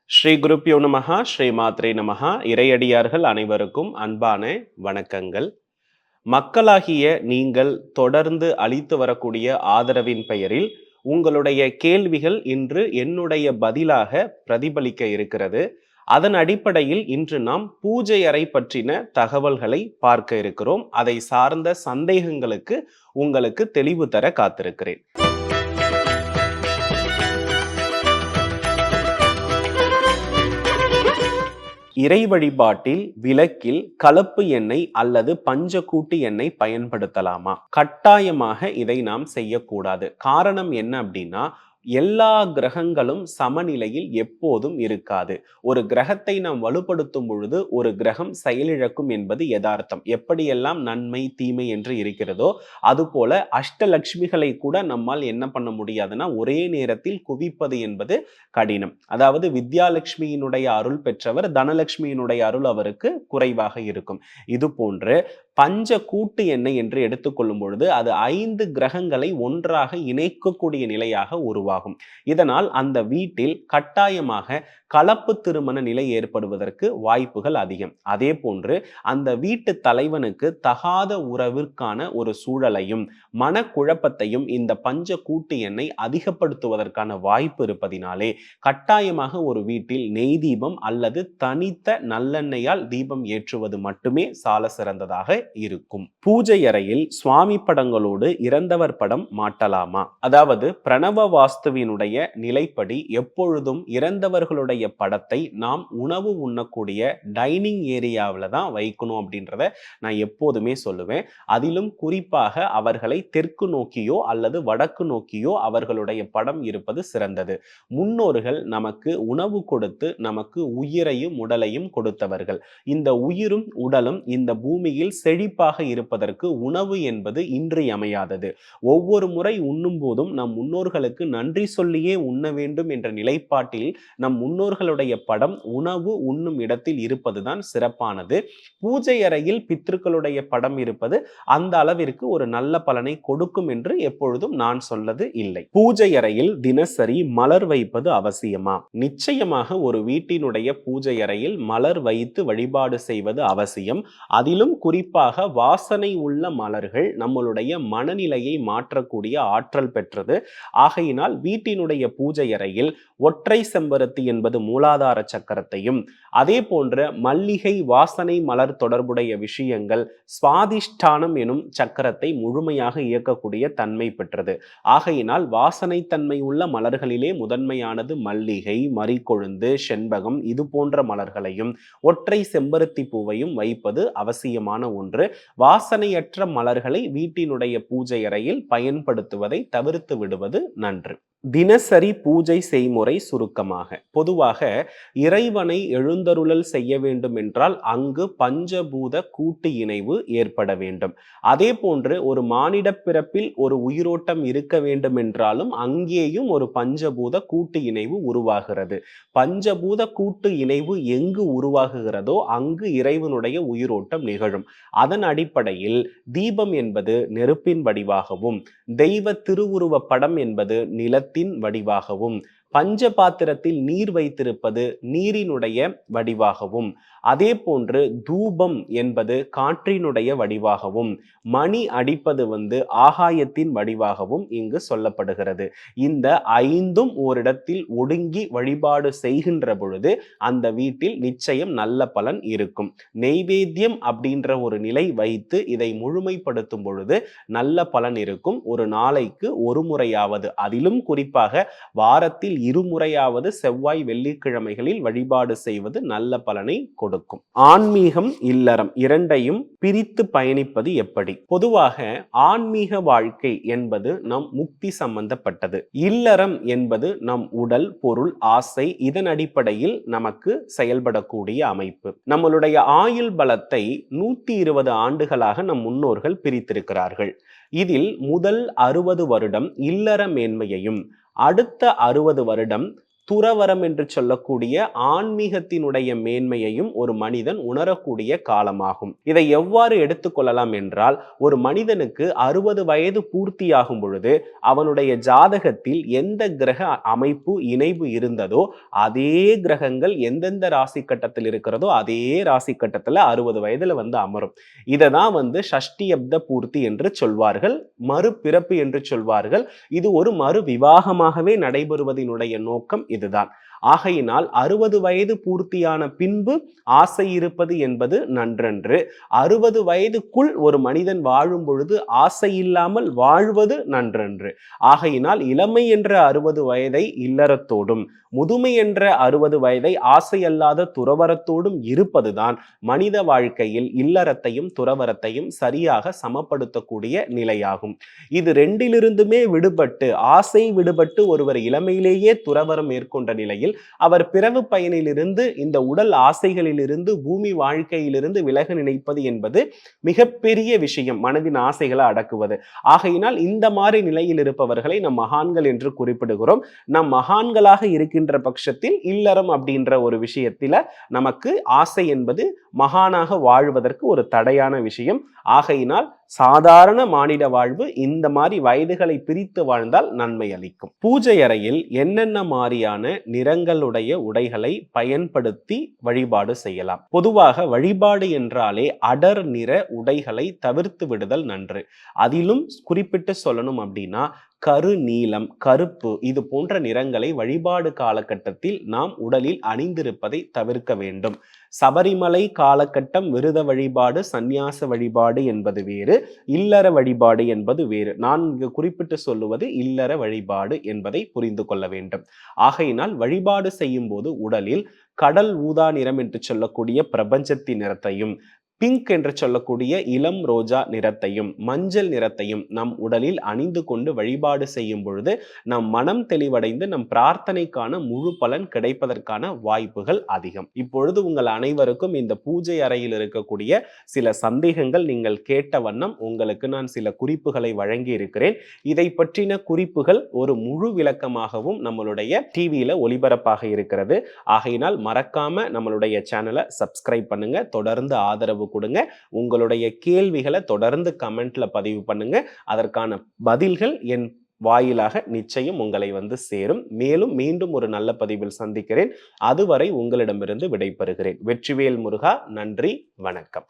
ஸ்ரீ குருப்யோ நமஹா ஸ்ரீ மாத்ரே நமஹா. இறையடியார்கள் அனைவருக்கும் அன்பான வணக்கங்கள். மக்களாகிய நீங்கள் தொடர்ந்து அளித்து வரக்கூடிய ஆதரவின் பெயரில் உங்களுடைய கேள்விகள் இன்று என்னுடைய பதிலாக பிரதிபலிக்க இருக்கிறது. அதன் அடிப்படையில் இன்று நாம் பூஜை அறை பற்றின தகவல்களை பார்க்க இருக்கிறோம். அதை சார்ந்த சந்தேகங்களுக்கு உங்களுக்கு தெளிவு தர காத்திருக்கிறேன். இறை வழிபாட்டில் விளக்கில் கலப்பு எண்ணெய் அல்லது பஞ்சக்கூட்டு எண்ணெய் பயன்படுத்தலாமா? கட்டாயமாக இதை நாம் செய்யக்கூடாது. காரணம் என்ன அப்படின்னா, எல்லா கிரகங்களும் சமநிலையில் எப்போதும் இருக்காது. ஒரு கிரகத்தை நாம் வலுப்படுத்தும் பொழுது ஒரு கிரகம் செயலிழக்கும் என்பது யதார்த்தம். எப்படியெல்லாம் நன்மை தீமை என்று இருக்கிறதோ அதுபோல அஷ்டலட்சுமிகளை கூட நம்மால் என்ன பண்ண முடியாதுன்னா ஒரே நேரத்தில் குவிப்பது என்பது கடினம். அதாவது வித்யாலட்சுமியினுடைய அருள் பெற்றவர் தனலட்சுமியினுடைய அருள் அவருக்கு குறைவாக இருக்கும். இது போன்று பஞ்ச கூட்டு எண்ணெய் என்று எடுத்துக்கொள்ளும் பொழுது அது 5 கிரகங்களை ஒன்றாக இணைக்கக்கூடிய நிலையாக உருவாகும். இதனால் அந்த வீட்டில் கட்டாயமாக கலப்பு திருமண நிலை ஏற்படுவதற்கு வாய்ப்புகள் அதிகம். அதே போன்று அந்த வீட்டு தலைவனுக்கு தகாத உறவிற்கான ஒரு சூழலையும் மனக்குழப்பத்தையும் இந்த பஞ்ச கூட்டு எண்ணெய் அதிகப்படுத்துவதற்கான வாய்ப்பு இருப்பதினாலே கட்டாயமாக ஒரு வீட்டில் நெய் தீபம் அல்லது தனித்த நல்லெண்ணெயால் தீபம் ஏற்றுவது மட்டுமே சால சிறந்ததாக இருக்கும். பூஜை அறையில் சுவாமி படங்களோடு இறந்தவர் படம் மாட்டலாமா? அதாவது பிரணவ வாஸ்துவினுடைய நிலைப்படி எப்பொழுதும் இறந்தவர்களுடைய படத்தை நாம் உணவு உண்ணக்கூடிய டைனிங் ஏரியாவில் தான் வைக்கணும் அப்படின்றத நான் எப்போதுமே சொல்லுவேன். அதிலும் குறிப்பாக அவர்களை தெற்கு நோக்கியோ அல்லது வடக்கு நோக்கியோ அவர்களுடைய படம் இருப்பது சிறந்தது. முன்னோர்கள் நமக்கு உணவு கொடுத்து நமக்கு உயிரையும் உடலையும் கொடுத்தவர்கள். இந்த உயிரும் உடலும் இந்த பூமியில் செழிப்பாக இருப்பதற்கு உணவு என்பது இன்றியமையாதது. ஒவ்வொரு முறை உண்ணும் போதும் நம் முன்னோர்களுக்கு நன்றி சொல்லியே உண்ண வேண்டும் என்ற நிலைப்பாட்டில் நம் முன்னோர்களுடைய படம் உணவு உண்ணும் இடத்தில் இருப்பதுதான் சிறப்பானது. பூஜை அறையில் பித்ருக்களுடைய படம் இருப்பது அந்த அளவிற்கு ஒரு நல்ல பலனை கொடுக்கும் என்று எப்பொழுதும் நான் சொல்லது இல்லை. பூஜை அறையில் தினசரி மலர் வைப்பது அவசியமா? நிச்சயமாக ஒரு வீட்டினுடைய பூஜை அறையில் மலர் வைத்து வழிபாடு செய்வது அவசியம். அதிலும் குறிப்பாக வாசனை உள்ள மலர்கள் நம்மளுடைய மனநிலையை மாற்றக்கூடிய ஆற்றல் பெற்றது. ஆகையினால் வீட்டினுடைய பூஜை அறையில் ஒற்றை செம்பருத்தி என்பது மூலாதார சக்கரத்தையும், அதே போன்ற மல்லிகை வாசனை மலர் தொடர்புடைய விஷயங்கள் சுவாதிஷ்டானம் எனும் சக்கரத்தை முழுமையாக இயக்கக்கூடிய தன்மை பெற்றது. ஆகையினால் வாசனை தன்மை உள்ள மலர்களிலே முதன்மையானது மல்லிகை, மறிக்கொழுந்து, செண்பகம் இது போன்ற மலர்களையும் ஒற்றை செம்பருத்தி பூவையும் வைப்பது அவசியமான ஒன்று. வாசனையற்ற மலர்களை வீட்டினுடைய பூஜை அறையில் பயன்படுத்துவதை தவிர்த்து விடுவது நன்று. தினசரி பூஜை செய்முறை சுருக்கமாக. பொதுவாக இறைவனை எழுந்தருளல் செய்ய வேண்டும் என்றால் அங்கு பஞ்சபூத கூட்டு இணைவு ஏற்பட வேண்டும். அதே போன்று ஒரு மானிட பிறப்பில் ஒரு உயிரோட்டம் இருக்க வேண்டும் என்றாலும் அங்கேயும் ஒரு பஞ்சபூத கூட்டு இணைவு உருவாகிறது. பஞ்சபூத கூட்டு இணைவு எங்கு உருவாகுகிறதோ அங்கு இறைவனுடைய உயிரோட்டம் நிகழும். அதன் அடிப்படையில் தீபம் என்பது நெருப்பின் வடிவாகவும், தெய்வ திருவுருவ படம் என்பது நிலத்தின் வடிவாகவும், பஞ்ச பாத்திரத்தில் நீர் வைத்திருப்பது நீரினுடைய வடிவாகவும், அதே போன்று தூபம் என்பது காற்றினுடைய வடிவாகவும், மணி அடிப்பது ஆகாயத்தின் வடிவாகவும் இங்கு சொல்லப்படுகிறது. இந்த 5ம் ஓரிடத்தில் ஒடுங்கி வழிபாடு செய்கின்ற பொழுது அந்த வீட்டில் நிச்சயம் நல்ல பலன் இருக்கும். நெய்வேத்தியம் அப்படின்ற ஒரு நிலை வைத்து இதை முழுமைப்படுத்தும் பொழுது நல்ல பலன் இருக்கும். ஒரு நாளைக்கு ஒரு முறையாவது, அதிலும் குறிப்பாக வாரத்தில் 2 முறையாவது செவ்வாய் வெள்ளிக்கிழமைகளில் வழிபாடு செய்வது நல்ல பலனை கொடுக்கும். ஆன்மீகம் இல்லறம் இரண்டையும் பிரித்து பயணிப்பது எப்படி? பொதுவாக ஆன்மீக வாழ்க்கை என்பது நம் முக்தி சம்பந்தப்பட்டது. இல்லறம் என்பது நம் உடல், பொருள், ஆசை இதன் அடிப்படையில் நமக்கு செயல்படக்கூடிய அமைப்பு. நம்மளுடைய ஆயுள் பலத்தை 120 ஆண்டுகளாக நம் முன்னோர்கள் பிரித்திருக்கிறார்கள். இதில் முதல் 60 வருடம் இல்லற மேன்மையையும், அடுத்த 60 வருடம் துறவரம் என்று சொல்லக்கூடிய ஆன்மீகத்தினுடைய மேன்மையையும் ஒரு மனிதன் உணரக்கூடிய காலமாகும். இதை எவ்வாறு எடுத்துக்கொள்ளலாம் என்றால், ஒரு மனிதனுக்கு 60 வயது பூர்த்தியாகும் பொழுது அவனுடைய ஜாதகத்தில் எந்த கிரக அமைப்பு இணைவு இருந்ததோ அதே கிரகங்கள் எந்தெந்த ராசி கட்டத்தில் இருக்கிறதோ அதே ராசி கட்டத்துல 60 வயதுல வந்து அமரும். இததான் வந்து ஷஷ்டியப்த பூர்த்தி என்று சொல்வார்கள், மறுபிறப்பு என்று சொல்வார்கள். இது ஒரு மறு விவாகமாகவே நடைபெறுவதனுடைய நோக்கம் இதுதான். ஆகையினால் 60 வயது பூர்த்தியான பின்பு ஆசை இருப்பது என்பது நன்றன்று. 60 வயதுக்குள் ஒரு மனிதன் வாழும் பொழுது ஆசை இல்லாமல் வாழ்வது நன்றன்று. ஆகையினால் இளமை என்ற 60 வயதை இல்லறத்தோடும், முதுமை என்ற 60 வயதை ஆசை அல்லாத துறவரத்தோடும் இருப்பதுதான் மனித வாழ்க்கையில் இல்லறத்தையும் துறவரத்தையும் சரியாக சமப்படுத்தக்கூடிய நிலையாகும். இது ரெண்டிலிருந்துமே விடுபட்டு, ஆசை விடுபட்டு ஒருவர் இளமையிலேயே துறவரம் மேற்கொண்ட நிலையில் அவர் பிறவு பயனிலிருந்து, இந்த உடல் ஆசைகளிலிருந்து, பூமி வாழ்க்கையிலிருந்து விலக நினைப்பது என்பது மிகப்பெரிய விஷயம், மனதின் ஆசைகளை அடக்குவது. ஆகையினால் இந்த மாதிரி நிலையில் இருப்பவர்களை நம் மகான்கள் என்று குறிப்பிடுகிறோம். நம் மகான்களாக இருக்கின்ற பட்சத்தில் இல்லறம் அப்படின்ற ஒரு விஷயத்தில நமக்கு ஆசை என்பது மகானாக வாழ்வதற்கு ஒரு தடையான விஷயம். ஆகையினால் சாதாரண மானிட வாழ்வு இந்த மாதிரி வயதுகளை பிரித்து வாழ்ந்தால் நன்மை அளிக்கும். பூஜை அறையில் என்னென்ன மாதிரியான நிறங்களுடைய உடைகளை பயன்படுத்தி வழிபாடு செய்யலாம்? பொதுவாக வழிபாடு என்றாலே அடர் நிற உடைகளை தவிர்த்து விடுதல் நன்று. அதிலும் குறிப்பிட்டு சொல்லணும் அப்படின்னா கரு நீலம், கருப்பு இது போன்ற நிறங்களை வழிபாடு காலகட்டத்தில் நாம் உடலில் அணிந்திருப்பதை தவிர்க்க வேண்டும். சபரிமலை காலகட்டம் விரத வழிபாடு, சந்நியாச வழிபாடு என்பது வேறு, இல்லற வழிபாடு என்பது வேறு. நான் இங்கு குறிப்பிட்டு சொல்லுவது இல்லற வழிபாடு என்பதை புரிந்து கொள்ள வேண்டும். ஆகையினால் வழிபாடு செய்யும் போது உடலில் கடல் ஊதா நிறம் என்று சொல்லக்கூடிய பிரபஞ்சத்தின் நிறத்தையும், பிங்க் என்று சொல்லக்கூடிய இளம் ரோஜா நிறத்தையும், மஞ்சள் நிறத்தையும் நம் உடலில் அணிந்து கொண்டு வழிபாடு செய்யும் பொழுது நம் மனம் தெளிவடைந்து நம் பிரார்த்தனைக்கான முழு பலன் கிடைப்பதற்கான வாய்ப்புகள் அதிகம். இப்பொழுது உங்கள் அனைவருக்கும் இந்த பூஜை அறையில் இருக்கக்கூடிய சில சந்தேகங்கள் நீங்கள் கேட்ட வண்ணம் உங்களுக்கு நான் சில குறிப்புகளை வழங்கி இருக்கிறேன். இதை பற்றின குறிப்புகள் ஒரு முழு விளக்கமாகவும் நம்மளுடைய டிவியில ஒளிபரப்பாக இருக்கிறது. ஆகையினால் மறக்காம நம்மளுடைய சேனலை சப்ஸ்கிரைப் பண்ணுங்க, தொடர்ந்து ஆதரவு கொடுங்க. உங்களுடைய கேள்விகளை தொடர்ந்து கமெண்ட்ல பதிவு பண்ணுங்க. அதற்கான பதில்கள் என் வாயிலாக நிச்சயம் உங்களை வந்து சேரும். மேலும் மீண்டும் ஒரு நல்ல பதிவில் சந்திக்கிறேன். அதுவரை உங்களிடமிருந்து விடைபெறுகிறேன். வெற்றிவேல் முருகா. நன்றி, வணக்கம்.